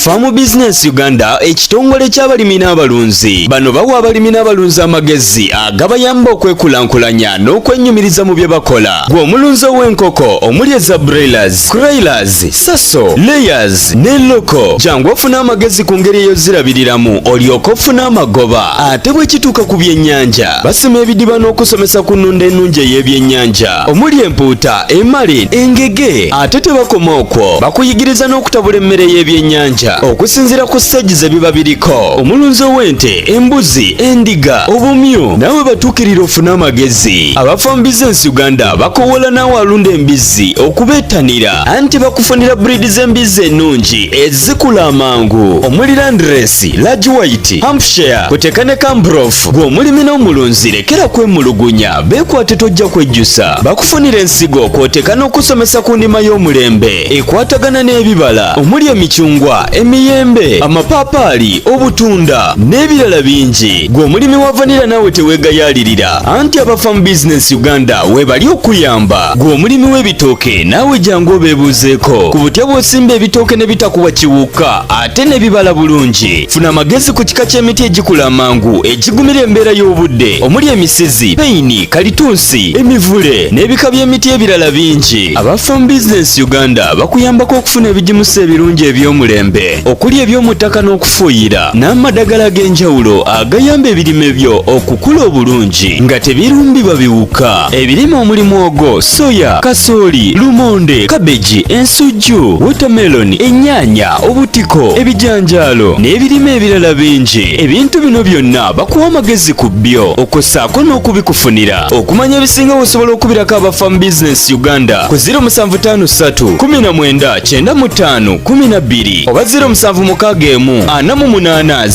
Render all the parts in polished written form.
Farm Business Uganda ekitongole ky'abalimi n'abalunzi bano bawa abalimi n'abalunzi amagezi agabayamba okwekulankulanya n'okwenyumiriza mu bye bakola. Gwe omulunzi w'enkoko omuli eza broilers, croilers, saso, layers ne loko jangu ofuna amagezi ku ngeri ey'ozirabiriramu olyoke ofune amagoba. Ate bwe kituuka ku byennyanja basima ebidiba n'okusomesa ku nnunda ennungi ey'ebyennyanja omuli empuuta, emali, engege. Ate tebakoma okwo bakuyigiriza n'okutabula emmere y'ebyennyanja okusinziira ku stage ze biba biriko. Omulunzi w'ente, embuzi, endiga, obumyu nawe batuukirira ofuna amagezi. Aba Farm Business Uganda bakowola naawe alunda embizzi okubeetanira anti bakufunira breed z'embizzi ennungi ezikula amangu omuli Landrace, Large White, Hampshire kuteeka ne Cambrough. Gwe omulimi n'omulunzi lekera kwemulugunya beekwate tojja kwejjusa. Bakufunira ensigo kw'oteeka n'okusomesa ku ndima y'omulembe ekwatagana n'ebibala omuli emicungwa, emiyembe, amapaapaali, obutunda n'ebirala bingi. Gwe omulimi wa vanilla naawe teweegayaalirira anti aba Farm Business Uganda weebali okuyamba. Gwe omulimi w'ebitooke naawe jangu obeebuuzeeko ku butya bw'osimba ebitooke ne bitakuwa kiwuka ate ne bibala bulungi. Funa amagezi ku kika ky'emiti egikula amangu egigumira embeera y'obudde omuli emisizi, peyini, kalitunsi, emivule n'ebika by'emiti ebirala bingi. Aba Farm Business Uganda bakuyambako okufuna ebigimusa ebirungi eby'omulembe okuli eby'omu ttaka n'okufuuyira n'amadagala ag'enjawulo agayamba ebirime byo okukula obulungi nga tebirumbibwa biwuka. Ebirime omuli muwogo, soya, kasooli, lumonde, kabeji, ensujju, watermelon, ennyaanya, obutiko, ebijanjaalo n'ebirime ebirala bingi. Ebintu bino byonna bakuwa amagezi ku byo okossaako n'okubikufunira. Okumanya ebisinga osobola okubirako aba Farm Business Uganda ku 0753 19 95 12 oba 0761 48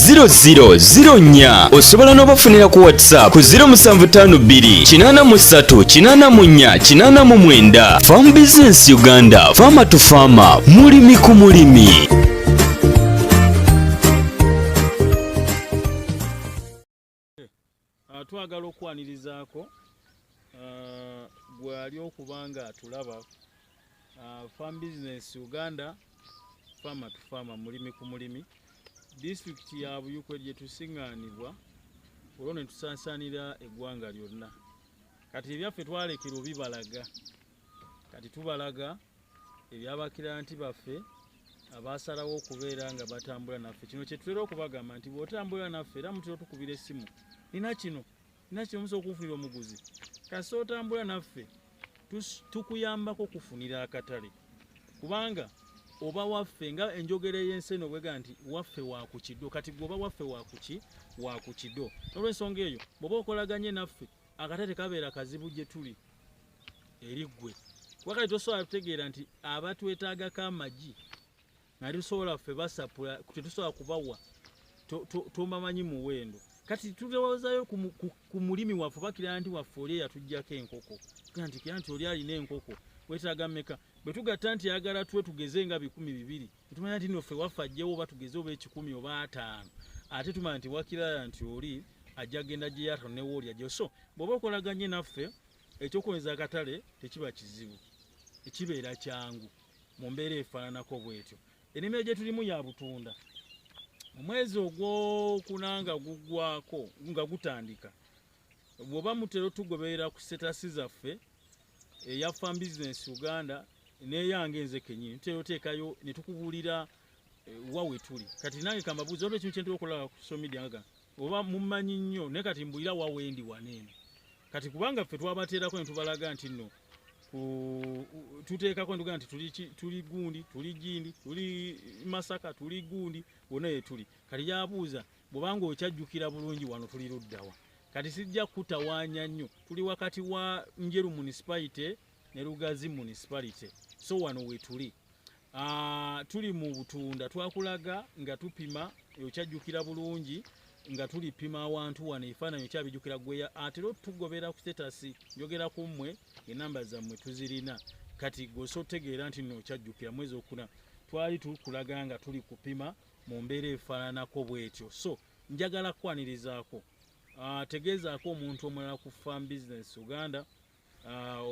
0004. Osobola n'obafunira ku WhatsApp ku 0752 83 84 89. Farm Business Uganda, farmer to farmer, mulimi ku mulimi. Twagala okwanirizaako gwali okubanga atulaba Farm Business Uganda, farmer to farmer, mulimi ku mulimi. District ya Buyukwe gye tusiŋŋaanibwa olwo ne tusansaanira eggwanga lyonna. Kati ebyaffe twalekera obibalaga, kati tubalaga ebyabakiranti baffe abaasalawo okubeera nga batambula naffe. Kino kye tutera okubagamba nti bw'otambula naffe era mutera otukubira essimu, nina kino musobola okufunira omuguzi. Kasi otambula naffe tukuyambako okufunira akatale, kubanga oba waffe nga enjogera y'enseno bwega nti waffe wa ku kiddo. Kati gwoba waffe wa ku kiddo. Olw'ensonga eyo bw'oba okolaganye naffe akatale kabeera kazibu gye tuli eri ggwe. Wakati tosobola kutegeera nti abatwetaagako amagi nga tusobola ffe basapula tetusobola kubawa tobamanyi muwendo. Kati tulowoozayo ku mulimi waffe bakira nti waffe oli yatuggyako enkoko nti kira nti oli alina enkoko wetaaga mmeka. Bwe tugatta nti ayagala tuwe tugeze nga 200 tumanya nti nno ffe waffe ajjewo oba tugeze oba 10 oba 5 ate tumanya nti wakirala nti oli ajja genda gye yata ne wooli ajja. So bw'oba okolaganye naffe ekyokuweza akatale tekiba kizibu, ekibeera kyangu mu mbeera efaananako bwetyo. Ennimiro gye tulimu ya butunda. Omwezi ogw'okunanga guggwako nga gutandika bw'oba mutera tugoberera ku setasi zaffe eya Farm Business Uganda n'eyange nze kennyini tutera oteekayo ne tukubuulira wawe tuli. Kati nange kambabuuza oba ekintu kye ntera okola ku social media nga oba mumanyi nnyo naye kati mbulira wawe ndi waneeno. Kati kubanga ffe twabateerako ne tubalaga nti nno tuteekako ntuga nti tuli Gundi, tuli Gindi, tuli Masaka, tuli Gundi, wonna ye tuli. Kati yabuuza bw'obanga okyajjukira bulungi wano tuli luddawa. Kati sijja kutawaanya nnyo, tuli wakati wa Njeru Municipality ne Lugazi Municipality. So wano we tuli. Tuli mu butunda twakulaga nga tupima okyajjukira bulungi nga tulipima awantu wano ebifaananyi kyabijjukira gweya. Ate lo tugobera ku statasi njogera ku mmwe enamba zammwe tuzirina. Kati gwoso tegeera nti nno kyajjukira mwezi okuna twali tukulaga nga tuli kupima mu mbeera efaananako bwetyo. So njagala kwanirizaako tegeezaako omuntu omulala ku Farm Business Uganda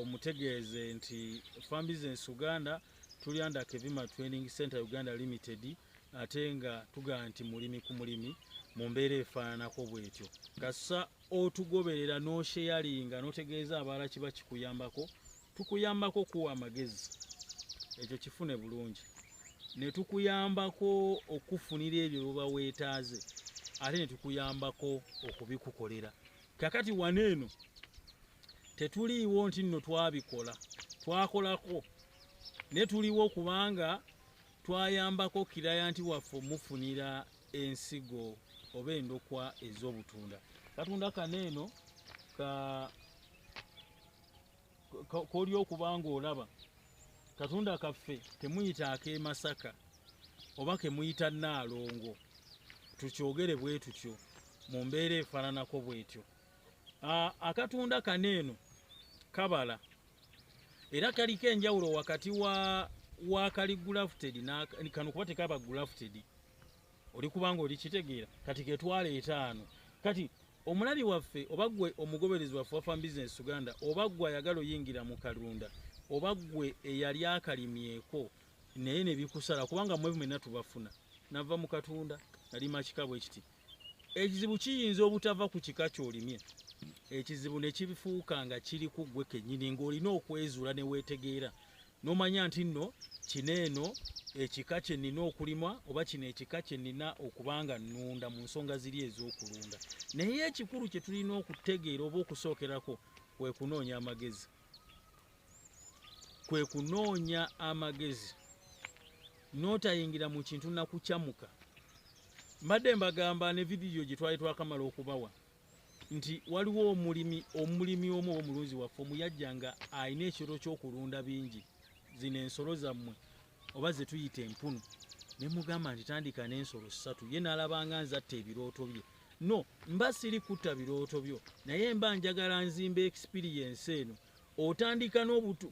omutegeeze nti Farm Business Uganda tuli under Kevima Training Center Uganda Limited ate nga tugaa nti mulimi ku mulimi mu mbeera efaananako bwetyo kasa otugoberera n'osheyalinga n'otegeeza abalala kiba kikuyambako tukuyambako kuwa amagezi ekyo kifune bulungi ne tukuyambako okufunira ebyo byoba weetaaze ate ne tukuyambako okubikukolera kakati waneeno tetuliiwo nti nno twabikola twakolako ne tuliwo kubanga twayambako kirayanti waffe mufunira ensigo oba endokwa ez'obutunda katunda kaneeno koli okubanga olaba katunda kaffe temuyita ak'emasaka oba kemuyita Naalongo tukyogere bwe tutyo mu mbeera efaananako bwetyo akatunda kaneeno kabala era kaliko enjawulo wakati wa kali grafted kano kuba tekaba grafted oli kubanga oli kitegeera kati ketwaleeta ano kati omulabi waffe oba gwe omugoberezi waffe wa Farm Business Uganda oba gwe ayagala oyingira mu kalunda oba gwe eyali akalimyeko naye ne bikusala kubanga mwe mwenna tubafuna nava mu katunda nalima kika bwe kiti ekizibu kiyinza obutava ku kika ky'olimye ekizibu ne kibifuuka nga kiri ku gwe kennyini ng'olina okwezuula ne weetegeera n'omanya nti nno kineeno ekika kye nnina okulima oba kino ekika kye nnina okubanga nnunda mu nsonga ziri ez'okulunda naye ekikulu kye tulina okutegeera oba okusookerako kwe kunoonya amagezi n'otayingira mu kintu nakukyamuka mbadde mbagamba ne vidiyo gye twali twakamala okubawa nti waliwo omulimi omu omulunzi waffe omuyajja nga alina ekiro ky'okulunda bingi zino ensolo zammwe oba ze tuyita empunu ne mugamba nti tandika n'ensolo 3 ye n'alabanga nzatta ebirooto bye no mba siri kutta birooto byo naye mba njagala nzimba experience eno otandika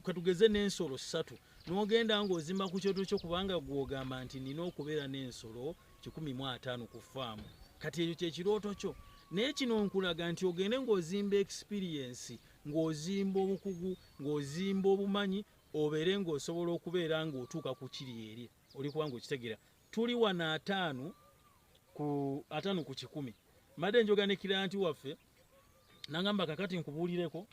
katugeze n'ensolo 3 n'ogenda ng'ozimba ku kyoto kyo kubanga gw'ogamba nti nina okubeera n'ensolo 150 ku faamu kati ekyo kyekirooto kyo naye kino nkulaga nti ogende ng'ozimba experience ng'ozimba obukugu ng'ozimba obumanyi obeere ng'osobola okubeera ng'otuuka ku kiri eri oli kubanga okitegeera tuli wano 5 ku 10 mbadde njoga ne kirayanti waffe nangamba kakati nkubuulireko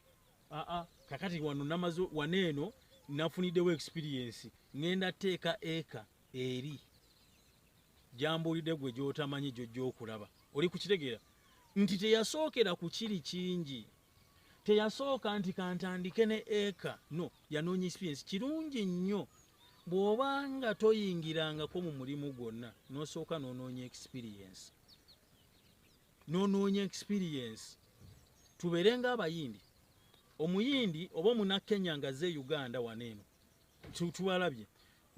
kakati wano namazo waneeno nafuniddewo experience ngenda teeka eka eri jambuulidde gwe gy'otamanyi gy'okulaba oli kukitegeera nti teyasookera ku kiri kingi teyasooka nti kantandike ne eka no yanoonya experience kirungi nnyo bw'obanga toyingirangako mu mulimu gwonna n'osooka n'onoonya experience tubeerenga abayindi omuyindi oba omunakkenya nga ze Uganda waneeno tubalabye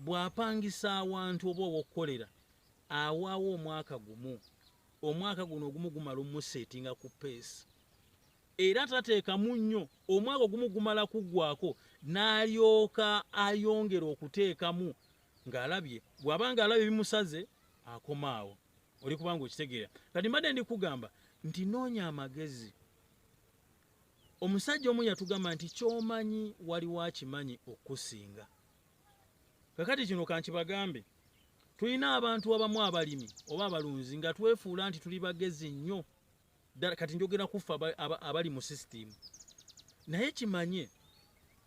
bw'apangisa awantu oba okukolera awaawo omwaka guno ogumu gumala omusetinga ku peesi era tateekamu nnyo omwaka ogumu gumala kuggwako n'alyoka ayongera okuteekamu ng'alabye bw'abanga alabye bimusaze akomaawo oli kubanga okitegeera kati mbadde ndi kugamba nti noonya amagezi omusajja omu yatugamba nti ky'omanyi waliwo akimanyi okusinga kakati kino kankibagambe tulina abantu abamu abalimi oba abalunzi nga twefuula nti tuli bagezi nnyo kati njogera kuffe abali mu system naye kimanye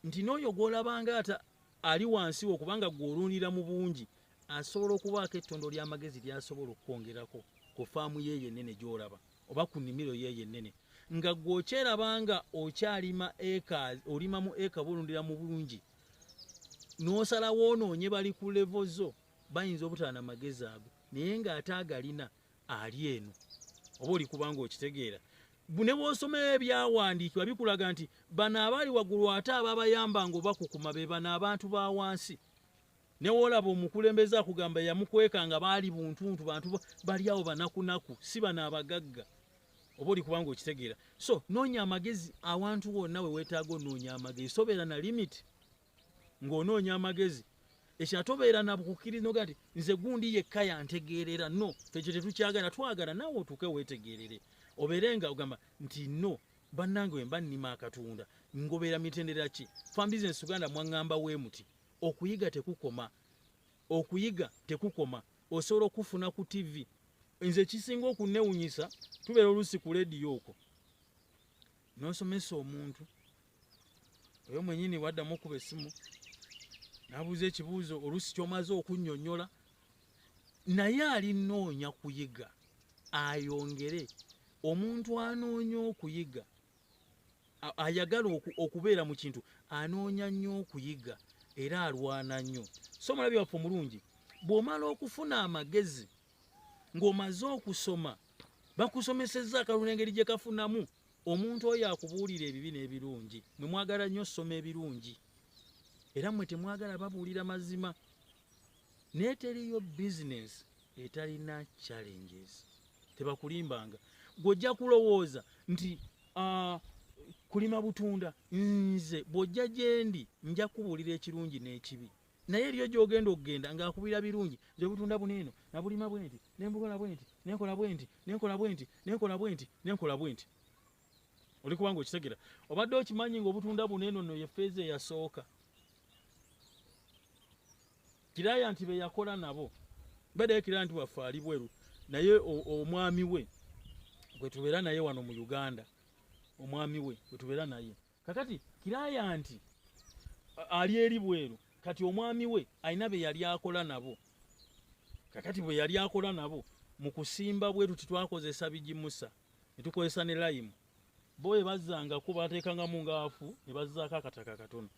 nti n'oyo gw'olabanga ata ali wansi wo kubanga gw'olundira mu bungi asobola okubaako ettondo ly'amagezi ly'asobola okwongerako ku faamu ye yennene gy'olaba oba ku nnimiro ye yennene nga gw'okyerabanga okyalima eka olimamu eka bulundira mu bungi n'osalawo onoonye bali ku levo zo bayinza obutaana magezi ago naye ng'ate agalina ali eno oba oli kubanga okitegeera ne bw'osoma ebyawandiikibwa bikulaga nti bano abali waggulu ate ababayamba ng'obakukuma be bano abantu ba wansi ne woolaba omukulembeze akugamba yamukweka nga baali buntuntu bantu bali awo banakunaku si bano abagagga oba oli kubanga okitegeera so noonya amagezi awantu wonna we weetaaga onoonya amagezi sobeera na limiti ng'onoonya amagezi ekyatobeera na bukukkiriza noga nti nze gundi yekka yantegeerera no ekyo tetukyagala twagala naawe otuuke weetegeerere obeere nga ogamba nti no bannange we mba nnima akatunda ngobeera mitendera ki Farm Business Uganda mwaŋŋamba we muti okuyiga tekukoma osobola okufuna ku TV. Nze kisinga okunnewunyisa tubeera oluusi ku leediyo okwo n'osomesa omuntu oyo mwennyini waddamu okuba essimu n'abuuza ekibuuzo oluusi ky'omaze okunnyonnyola naye alinoonya kuyiga ayongere. Omuntu anoonya okuyiga ayagala okubeera mu kintu anoonya nnyo okuyiga era alwana nnyo. So omulabi waffe omulungi bw'omala okufuna amagezi ng'omaze okusoma bakusomesezza akalulu engeri gye kafunamu omuntu oyo akubuulira ebibi n'ebirungi. Mwe mwagala nnyo soma ebirungi era mmwe temwagala babuulira mazima. Naye teriyo bizinesi etalina challenges. Tebakulimbanga gw'ojja kulowooza nti kulima butunda nze bw'ojja gye ndi nja kubuulira ekirungi n'ekibi. Naye eriyo gy'ogenda okugenda ng'akubira birungi nze butunda buneeno nabulima bwe nti nembukola bwe nti nenkola bwe nti nenkola bwe nti nenkola bwe nti nenkola bwe nti. Oli kubanga okitegera obadde okimanyi ng'obutunda buneeno nno ye ffeeza eyasooka. Kirayanti be yakola nabo badde Kirayanti waffe ali bweru naye omwami we gwe tubeera naye wano mu Uganda, omwami we gwe tubeera naye kakati Kirayanti ali eri bweru kati omwami we alina be yali akola nabo. Kakati bwe yali akola nabo mu kusimba bweru titwakozesa bigimusa ne tukozesa ne layimu. Bo bwe bazzanga kuba bateekangamu ngaafu ne bazzaako akataka katono.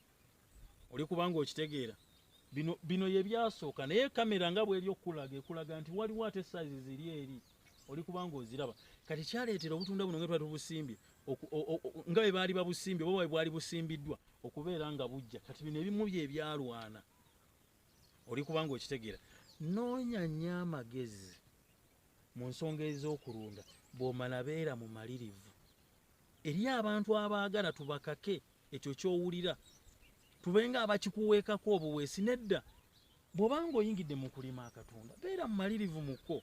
Oli kubanga okitegeera bino ye byasooka naye kamera nga bw'eri okulaga ekulaga nti waliwo ate size ziri eri. Oli kubanga oziraba kati kyaleetera obutunda buno nga twali tubusimbye nga bwe baali babusimbye bo bwali busimbiddwa okubeera nga bujja. Kati bino ebimu bye byalwana. Oli kubanga okitegeera noonya nnyo amagezi mu nsonga ez'okulunda bw'omala beera mu malirivu. Eri abantu abaagala tubakake ekyo ky'owulira tubenga abakikuweekako obuweesi nedda. Bw'obanga oyingidde mu kulima akatunda beera mu malirivu mukko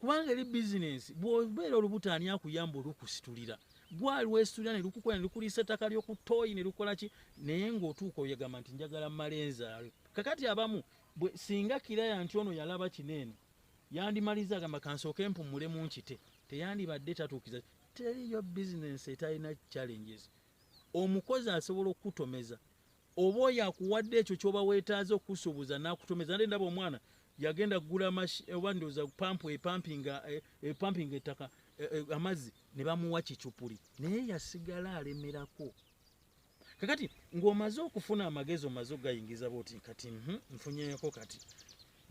kubanga eri bizinesi bw'obeera olubuto ani akuyamba olukusitulira gwali weesitulira ne lukukola ne lukuliisa ettaka ly'okutooyi ne lukola ki naye ng'otuuka oyagamba nti njagala malenzaale. Kakati abamu singa Kirayanti ono yalaba kineeno yandimaliza agamba kansooke mpummule mu nkite teyandibadde tatuukiza. Teriyo bizinesi etalina challenges. Omukozi asobola okukutomeza oba oyo akuwadde ekyo ky'oba weetaaze okusuubuza n'akutomeza. Nade ndaba omwana yagenda kugula oba ndowooza pampu epampinga ettaka amazzi ne bamuwa kicupuli naye yasigala alemerako. Kakati ng'omaze okufuna amagezi omaze okugayingiza bw'oti kati nfunyeeko kati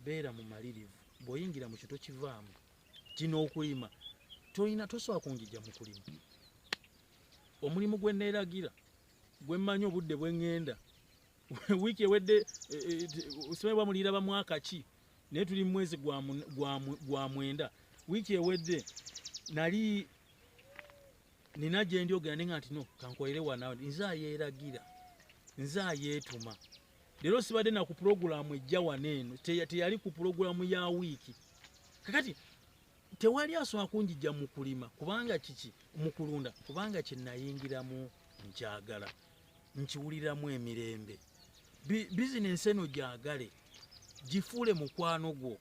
beera mu malirivu. Bw'oyingira mu kito kivaamu kino okulima tolina tosobola kunjija mu kulima. Omulimu gwe neeragira gwe mmanyi obudde bwe ŋŋenda wiiki ewedde osomebwa mulira ba mwaka ki naye tuli mu mwezi gwa mwenda. Wiiki ewedde nali nina gye ndi ogenda nga nti no kankolere wanawe nze ayeeragira nze ayeetuma. Leero sibadde na ku pulogulaamu ejja waneeno teyali ku pulogulaamu ya wiiki. Kakati tewali asobola kunjija mu kulima kubanga kiki mu kulunda kubanga kye nayingiramu nkyagala nkiwuliramu emirembe. Bizinensi eno gyagale gifuule mukwano gwo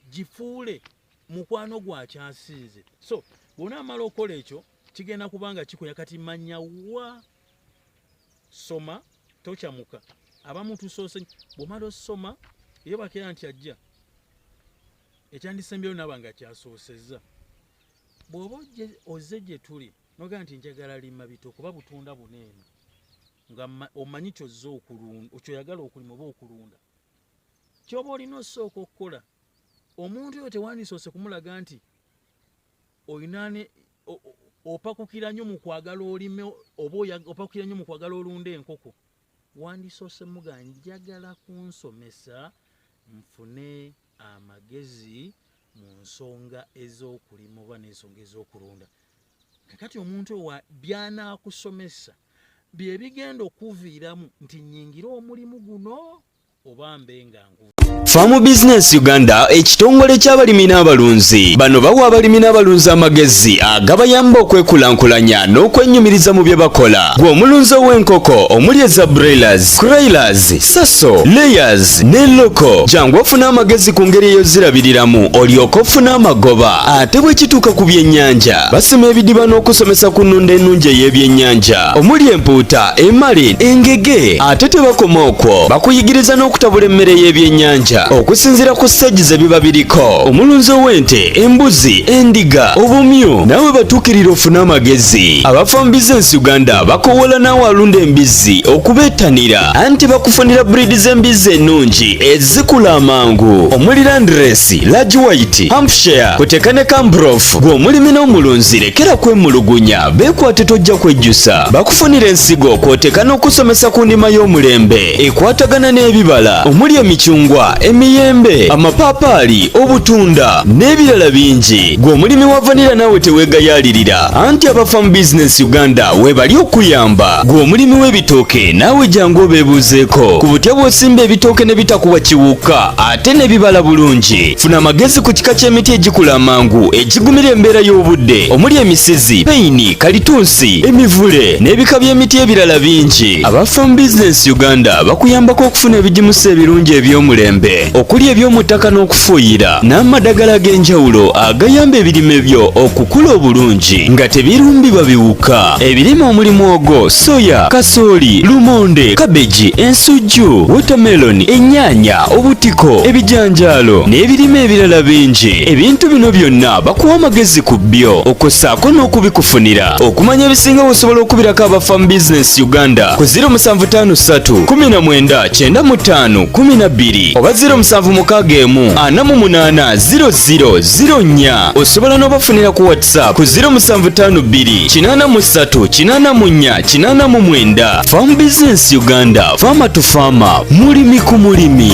gifuule mukwano gwo akyasinze. So bw'onaamala okola ekyo kigenda kubanga kikoya kati manya wa soma tokyamuka. Abamu tusoose bw'omala osoma iyo bakeera nti ajja ekyandisembyeyo naba nga kyasoosezza. Bw'oba ozze gye tuli nogaa nti njagala lima bito kuba butunda buneeno nga omanyi kyozze okulunda okyoyagala okulima oba okulunda kyoba olina osooka okukola. Omuntu oyo tewandisoose kumulaga nti oyinaane opakukira nnyo mu kwagala olime oba opakukira nnyo mu kwagala olunda enkoko. Wandisoose muga njagala kunsomesa nfune amagezi mu nsonga ez'okulima oba n'ensonga ez'okulunda. Kakati omuntu owa by'anaakusomesa bye bigenda okuviiramu nti nnyingira omulimu guno oba mbe nga ngu Farm Business Uganda ekitongole ky'abalimi n'abalunzi. Bano bawa abalimi n'abalunzi amagezi agabayamba okwekulankulanya n'okwennyumiriza mu bye bakola. Gwe omulunzi ow'enkoko omuli eza broilers, croilers, saso, layers ne loko. Jangu ofuna amagezi ku ngeri eyo zirabiriramu olyoke ofune amagoba. Ate bwe kituuka ku byennyanja basima ebidiba n'okusomesa ku nnunda ennungi ey'ebyennyanja omuli empuuta, emale, engege. Ate tebakoma okwo bakuyigiriza n'okutabula emmere y'ebyennyanja okusinziira ku stage ze biba biriko. Omulunzi ow'ente, embuzi, endiga, obumyu nawe batuukirira ofune amagezi. Aba Farm Business Uganda bakowola naawe alunda embizzi okubeetanira anti bakufunira breed z'embizzi ennungi ezikula amangu omuli Landrace, Large White, Hampshire kuteka ne Cambrough. Gwe omulimi n'omulunzi lekera kwemulugunya beekwate tojja kwejjusa. Bakufunira ensigo kwoteka n'okusomesa ku ndima y'omulembe ekwatagana n'ebibala omuli emicungwa, emiyembe, amapaapaali, obutunda n'ebirala bingi. Gwe omulimi wa vanilla naawe teweegayaalirira anti aba Farm Business Uganda webali okuyamba. Gwe omulimi w'ebitooke naawe jangu obeebuuzeeko ku butya bw'osimba ebitooke ne bitakuwa kiwuka ate ne bibala bulungi. Funa amagezi ku kika ky'emiti egikula amangu egigumira embeera y'obudde omuli emisizi, peyini, kalitunsi, emivule n'ebika by'emiti ebirala bingi. Aba Farm Business Uganda bakuyambako okufuna ebigimusa ebirungi eby'omulembe okuli eby'omu ttaka n'okufuuyira n'amadagala ag'enjawulo agayamba ebirime byo okukula obulungi nga tebirumbibwa biwuka. Ebirime omuli mwogo, soya, kasooli, lumonde, kabeji, ensujju, watermelon, ennyaanya, obutiko, ebijanjaalo n'ebirime ebirala bingi. Ebintu bino byonna bakuwa amagezi ku byo okossaako n'okubikufunira. Okumanya ebisinga osobola okubirako aba Farm Business Uganda ku 0753 19 95 12 oba 0761 48 0004. Osobola n'obafunira ku WhatsApp ku 0752 83 84 89. Farm Business Uganda, farmer to farmer, mulimi ku mulimi.